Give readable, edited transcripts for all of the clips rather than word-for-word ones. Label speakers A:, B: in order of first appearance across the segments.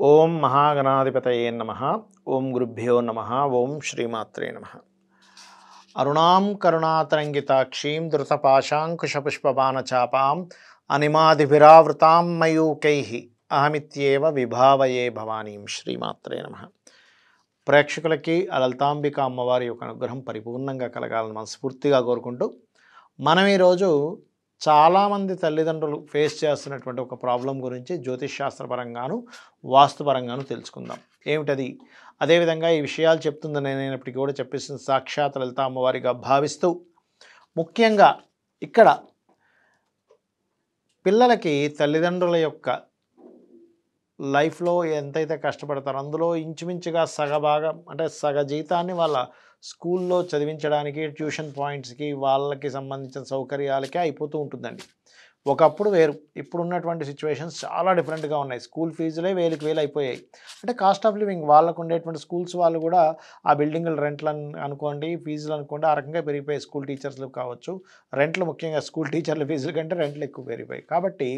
A: ఓం మహాగణాధిపతయే నమః. ఓం గురుభ్యో నమః. ఓం శ్రీమాత్రే నమః. అరుణాం కరుణాతరంగితాక్షీం ధృతపాశాంకుశపుష్పబాణచాపాం అనిమాదిభిరావృతాం మయూకైః అహమిత్యేవ విభావయే భవానీం. శ్రీమాత్రే నమః. ప్రేక్షకులకి లలితాంబిక అమ్మవారి యొక్క అనుగ్రహం పరిపూర్ణంగా కలగాలని మనస్ఫూర్తిగా కోరుకుంటూ మనం ఈరోజు చాలామంది తల్లిదండ్రులు ఫేస్ చేస్తున్నటువంటి ఒక ప్రాబ్లం గురించి జ్యోతిష్ శాస్త్రపరంగాను వాస్తుపరంగాను తెలుసుకుందాం. ఏమిటది? అదేవిధంగా ఈ విషయాలు చెప్తుంది నేనైనప్పటికీ కూడా చెప్పేసిన సాక్షాత్ లలిత అమ్మవారిగా భావిస్తూ ముఖ్యంగా ఇక్కడ పిల్లలకి తల్లిదండ్రుల యొక్క లైఫ్లో ఎంతైతే కష్టపడతారో అందులో ఇంచుమించుగా సగభాగం అంటే సగ జీతాన్ని వాళ్ళ స్కూల్లో చదివించడానికి ట్యూషన్ పాయింట్స్కి వాళ్ళకి సంబంధించిన సౌకర్యాలకే అయిపోతూ ఉంటుందండి. ఒకప్పుడు వేరు, ఇప్పుడు ఉన్నటువంటి సిచ్యువేషన్స్ చాలా డిఫరెంట్గా ఉన్నాయి. స్కూల్ ఫీజులే వేలకు వేలు అయిపోయాయి. అంటే కాస్ట్ ఆఫ్ లివింగ్ వాళ్ళకు ఉండేటువంటి స్కూల్స్ వాళ్ళు కూడా ఆ బిల్డింగుల రెంట్లు అనుకోండి, ఫీజులు అనుకోండి, ఆ రకంగా పెరిగిపోయాయి. స్కూల్ టీచర్స్లు కావచ్చు, రెంట్లు ముఖ్యంగా స్కూల్ టీచర్ల ఫీజుల కంటే రెంట్లు ఎక్కువ పెరిగిపోయాయి. కాబట్టి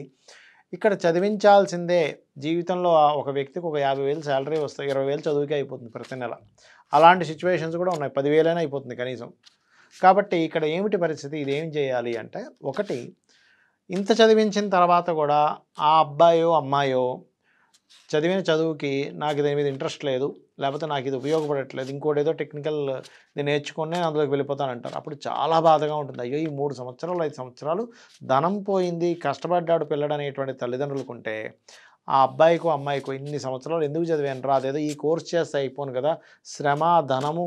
A: ఇక్కడ చదివించాల్సిందే. జీవితంలో ఒక వ్యక్తికి ఒక 50,000 శాలరీ వస్తాయి, 20,000 చదువుకే అయిపోతుంది ప్రతి నెల. అలాంటి సిచ్యువేషన్స్ కూడా ఉన్నాయి. 10,000 అయినా అయిపోతుంది కనీసం. కాబట్టి ఇక్కడ ఏమిటి పరిస్థితి? ఇది ఏం చేయాలి అంటే, ఒకటి, ఇంత చదివించిన తర్వాత కూడా ఆ అబ్బాయో అమ్మాయో చదివిన చదువుకి నాకు దీని మీద ఇంట్రెస్ట్ లేదు, లేకపోతే నాకు ఇది ఉపయోగపడట్లేదు, ఇంకోటి ఏదో టెక్నికల్ నేను నేర్చుకునే అందులోకి వెళ్ళిపోతానంటారు. అప్పుడు చాలా బాధగా ఉంటుంది. అయ్యో, ఈ 3 సంవత్సరాలు 5 సంవత్సరాలు ధనం పోయింది, కష్టపడ్డాడు పిల్లడు అనేటువంటి తల్లిదండ్రులకు ఉంటే, ఆ అబ్బాయికో అమ్మాయికో ఇన్ని సంవత్సరాలు ఎందుకు చదివాను రా, అదేదో ఈ కోర్స్ చేస్తే అయిపోను కదా, శ్రమ ధనము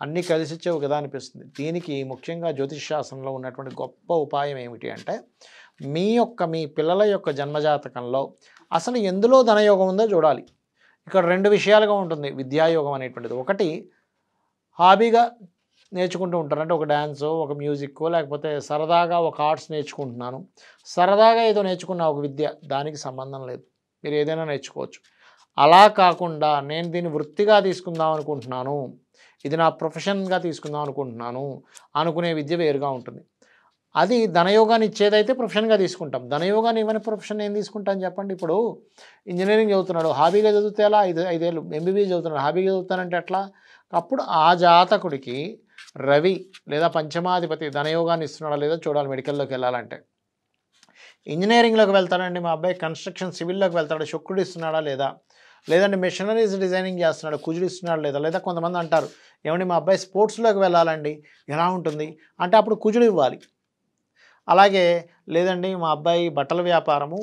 A: అన్నీ కలిసి వచ్చేవి కదా అనిపిస్తుంది. దీనికి ముఖ్యంగా జ్యోతిష్ శాస్త్రంలో ఉన్నటువంటి గొప్ప ఉపాయం ఏమిటి అంటే, మీ పిల్లల యొక్క జన్మజాతకంలో అసలు ఎందులో ధనయోగం ఉందో చూడాలి. ఇక్కడ 2 విషయాలుగా ఉంటుంది విద్యాయోగం అనేటువంటిది. ఒకటి, హాబీగా నేర్చుకుంటూ ఉంటారు. అంటే ఒక డ్యాన్సో, ఒక మ్యూజిక్కో, లేకపోతే సరదాగా ఒక ఆర్ట్స్ నేర్చుకుంటున్నాను. సరదాగా ఏదో నేర్చుకున్న ఒక విద్య, దానికి సంబంధం లేదు, మీరు ఏదైనా నేర్చుకోవచ్చు. అలా కాకుండా నేను దీన్ని వృత్తిగా తీసుకుందాం అనుకుంటున్నాను, ఇది నా ప్రొఫెషన్గా తీసుకుందాం అనుకుంటున్నాను అనుకునే విద్య వేరుగా ఉంటుంది. అది ధనయోగాన్ని ఇచ్చేదైతే ప్రొఫెషన్గా తీసుకుంటాం. ధనయోగాన్ని ఇవ్వని ప్రొఫెషన్ ఏం తీసుకుంటాను చెప్పండి? ఇప్పుడు ఇంజనీరింగ్ చదువుతున్నాడు, హాబీగా చదివితే ఎలా? 5 ఏళ్ళు ఎంబీబీఎస్ చదువుతున్నాడు, హాబీగా చదువుతానంటే ఎట్లా? అప్పుడు ఆ జాతకుడికి రవి లేదా పంచమాధిపతి ధనయోగాన్ని ఇస్తున్నాడా లేదా చూడాలి మెడికల్లోకి వెళ్ళాలంటే. ఇంజనీరింగ్లోకి వెళ్తాడండి మా అబ్బాయి, కన్స్ట్రక్షన్ సివిల్లోకి వెళ్తాడు, శుక్రుడు ఇస్తున్నాడా లేదా? లేదంటే మెషినరీస్ డిజైనింగ్ చేస్తున్నాడు, కుజుడు ఇస్తున్నాడు లేదా? లేదా కొంతమంది అంటారు, ఏమండి మా అబ్బాయి స్పోర్ట్స్లోకి వెళ్ళాలండి, ఎలా ఉంటుంది అంటే అప్పుడు కుజుడు ఇవ్వాలి. అలాగే లేదండి మా అబ్బాయి బట్టల వ్యాపారము,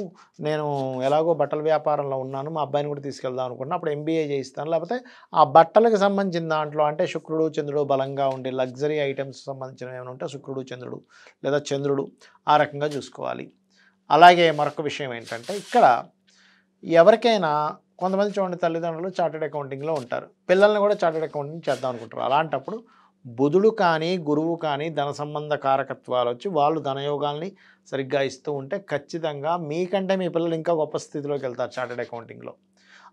A: నేను ఎలాగో బట్టల వ్యాపారంలో ఉన్నాను, మా అబ్బాయిని కూడా తీసుకెళ్దాం అనుకుంటున్నా, అప్పుడు ఎంబీఏ చేయిస్తాను. లేకపోతే ఆ బట్టలకు సంబంధించిన దాంట్లో అంటే శుక్రుడు చంద్రుడు బలంగా ఉండే లగ్జరీ ఐటమ్స్ సంబంధించినవి ఏమైనా ఉంటే శుక్రుడు చంద్రుడు లేదా చంద్రుడు ఆ రకంగా చూసుకోవాలి. అలాగే మరొక విషయం ఏంటంటే, ఇక్కడ ఎవరికైనా కొంతమంది చూడండి తల్లిదండ్రులు చార్టెడ్ అకౌంటింగ్లో ఉంటారు, పిల్లల్ని కూడా చార్టెడ్ అకౌంటింగ్ చేద్దాం అనుకుంటారు. అలాంటప్పుడు బుధుడు కానీ గురువు కానీ ధన సంబంధ కారకత్వాలు వచ్చి వాళ్ళు ధనయోగాల్ని సరిగ్గా ఇస్తూ ఉంటే ఖచ్చితంగా మీకంటే మీ పిల్లలు ఇంకా గొప్ప స్థితిలోకి వెళ్తారు చార్టెడ్ అకౌంటింగ్లో.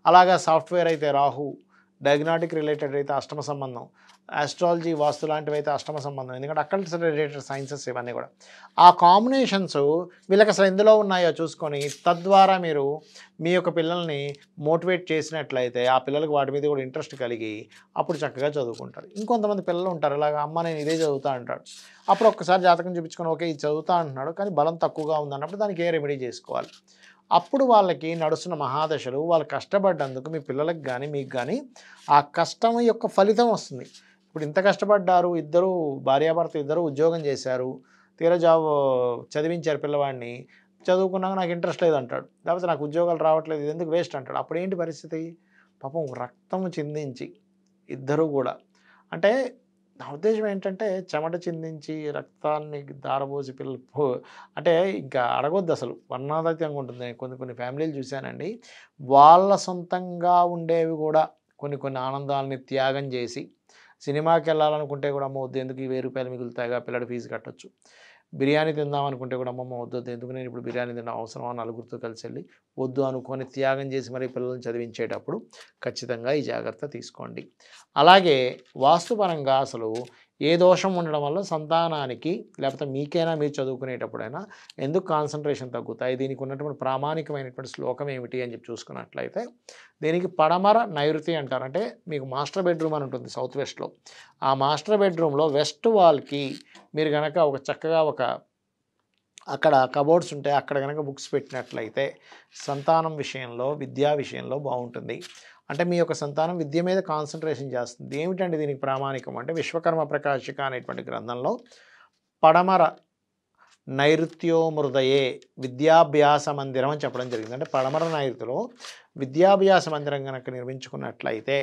A: అలాగా సాఫ్ట్వేర్ అయితే రాహు, డయాగ్నాటిక్ రిలేటెడ్ అయితే అష్టమ సంబంధం, ఆస్ట్రాలజీ వాస్తు లాంటివి అయితే అష్టమ సంబంధం, ఎందుకంటే అక్కల్ట్ రిలేటెడ్ సైన్సెస్ ఇవన్నీ కూడా. ఆ కాంబినేషన్స్ వీళ్ళకి అసలు ఎందులో ఉన్నాయో చూసుకొని తద్వారా మీరు మీ యొక్క పిల్లల్ని మోటివేట్ చేసినట్లయితే ఆ పిల్లలకు వాటి మీద కూడా ఇంట్రెస్ట్ కలిగి అప్పుడు చక్కగా చదువుకుంటారు. ఇంకొంతమంది పిల్లలు ఉంటారు ఇలాగ, అమ్మ నేను ఇదే చదువుతా అంటాడు. అప్పుడు ఒక్కసారి జాతకం చూపించుకొని ఓకే ఇది చదువుతా అంటున్నాడు కానీ బలం తక్కువగా ఉందన్నప్పుడు దానికి ఏ రెమెడీ చేసుకోవాలి. అప్పుడు వాళ్ళకి నడుస్తున్న మహాదశలు వాళ్ళు కష్టపడ్డందుకు మీ పిల్లలకు కానీ మీకు కానీ ఆ కష్టం యొక్క ఫలితం వస్తుంది. ఇప్పుడు ఇంత కష్టపడ్డారు, ఇద్దరు భార్యాభర్త ఇద్దరు ఉద్యోగం చేశారు, తీరా జాబ్ చదివించారు పిల్లవాడిని, చదువుకున్నాక నాకు ఇంట్రెస్ట్ లేదంటాడు, లేకపోతే నాకు ఉద్యోగాలు రావట్లేదు, ఇది ఎందుకు వేస్ట్ అంటాడు. అప్పుడు ఏంటి పరిస్థితి? పాపం రక్తం చిందించి ఇద్దరు కూడా, అంటే నా ఉద్దేశం ఏంటంటే చెమట చిందించి రక్తాన్ని ధారపోసి పిల్లలు అంటే ఇంకా అడగొద్దు అసలు, వర్ణాతీతంగా ఉంటుంది. నేను కొన్ని ఫ్యామిలీలు చూశానండి, వాళ్ళ సొంతంగా ఉండేవి కూడా కొన్ని ఆనందాలని త్యాగం చేసి సినిమాకి వెళ్ళాలనుకుంటే కూడా అమ్మ వద్దు, ఎందుకు ఈ 1000 రూపాయలు మిగులుతాయిగా పిల్లడి ఫీజు కట్టొచ్చు. బిర్యానీ తిందాం అనుకుంటే కూడా అమ్మమ్మ వద్దు, ఎందుకు నేను ఇప్పుడు బిర్యానీ తినడం అవసరమా, నలుగురితో కలిసి వెళ్ళి వద్దు అనుకొని త్యాగం చేసి మరి పిల్లల్ని చదివించేటప్పుడు ఖచ్చితంగా ఈ జాగ్రత్త తీసుకోండి. అలాగే వాస్తుపరంగా అసలు ఏ దోషం ఉండడం వల్ల సంతానానికి లేకపోతే మీకైనా మీరు చదువుకునేటప్పుడైనా ఎందుకు కాన్సంట్రేషన్ తగ్గుతాయి, దీనికి ఉన్నటువంటి ప్రామాణికమైనటువంటి శ్లోకం ఏమిటి అని చెప్పి చూసుకున్నట్లయితే దీనికి పడమర నైరుతి అంటారు. అంటే మీకు మాస్టర్ బెడ్రూమ్ అని ఉంటుంది సౌత్ వెస్ట్లో. ఆ మాస్టర్ బెడ్రూమ్లో వెస్ట్ వాల్కి మీరు కనుక ఒక చక్కగా అక్కడ కబోర్డ్స్ ఉంటాయి, అక్కడ కనుక బుక్స్ పెట్టినట్లయితే సంతానం విషయంలో విద్యా విషయంలో బాగుంటుంది. అంటే మీ యొక్క సంతానం విద్య మీద కాన్సన్ట్రేషన్ చేస్తుంది. ఏమిటండి దీనికి ప్రామాణికం అంటే విశ్వకర్మ ప్రకాశిక అనేటువంటి గ్రంథంలో పడమర నైరుత్యో మృదయే విద్యాభ్యాస మందిరం అని చెప్పడం జరిగింది. అంటే పడమర నైరుతిలో విద్యాభ్యాస మందిరం కనుక నిర్మించుకున్నట్లయితే,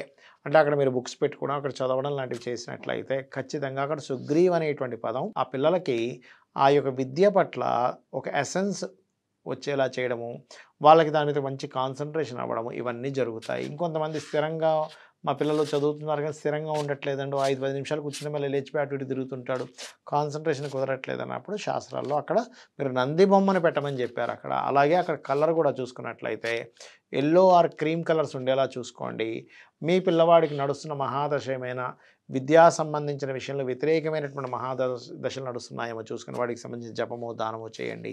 A: అంటే అక్కడ మీరు బుక్స్ పెట్టుకోవడం అక్కడ చదవడం లాంటివి చేసినట్లయితే ఖచ్చితంగా అక్కడ సుగ్రీవ్ అనేటువంటి పదం ఆ పిల్లలకి ఆ యొక్క విద్య పట్ల ఒక ఎసెన్స్ వచ్చేలా చేయడము, వాళ్ళకి దాని మీద మంచి కాన్సన్ట్రేషన్ అవ్వడము, ఇవన్నీ జరుగుతాయి. ఇంకొంతమంది స్థిరంగా మా పిల్లలు చదువుతున్నారు కానీ స్థిరంగా ఉండట్లేదండి, 5-10 నిమిషాలు కూర్చుని మళ్ళీ లేచిపోయి అటు ఇటు తిరుగుతుంటాడు, కాన్సన్ట్రేషన్ కుదరట్లేదు అన్నప్పుడు శాస్త్రాల్లో అక్కడ మీరు నంది బొమ్మను పెట్టమని చెప్పారు అక్కడ. అలాగే అక్కడ కలర్ కూడా చూసుకున్నట్లయితే ఎల్లో ఆర్ క్రీమ్ కలర్స్ ఉండేలా చూసుకోండి. మీ పిల్లవాడికి నడుస్తున్న మహాదశ ఏమైనా విద్యా సంబంధించిన విషయంలో వ్యతిరేకమైనటువంటి దశలు నడుస్తున్నాయేమో చూసుకుని వాడికి సంబంధించిన జపము దానము చేయండి.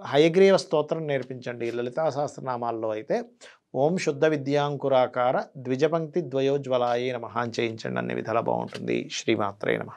A: హయగ్రీవ స్తోత్రం నేర్పించండి. లలితా సహస్రనామాల్లో అయితే ఓం శుద్ధ విద్యాంకురాకార ద్విజపంక్తి ద్వయోజ్వలాయే నమః చేయించండి, అన్ని విధాలా బాగుంటుంది. శ్రీమాత్రే నమః.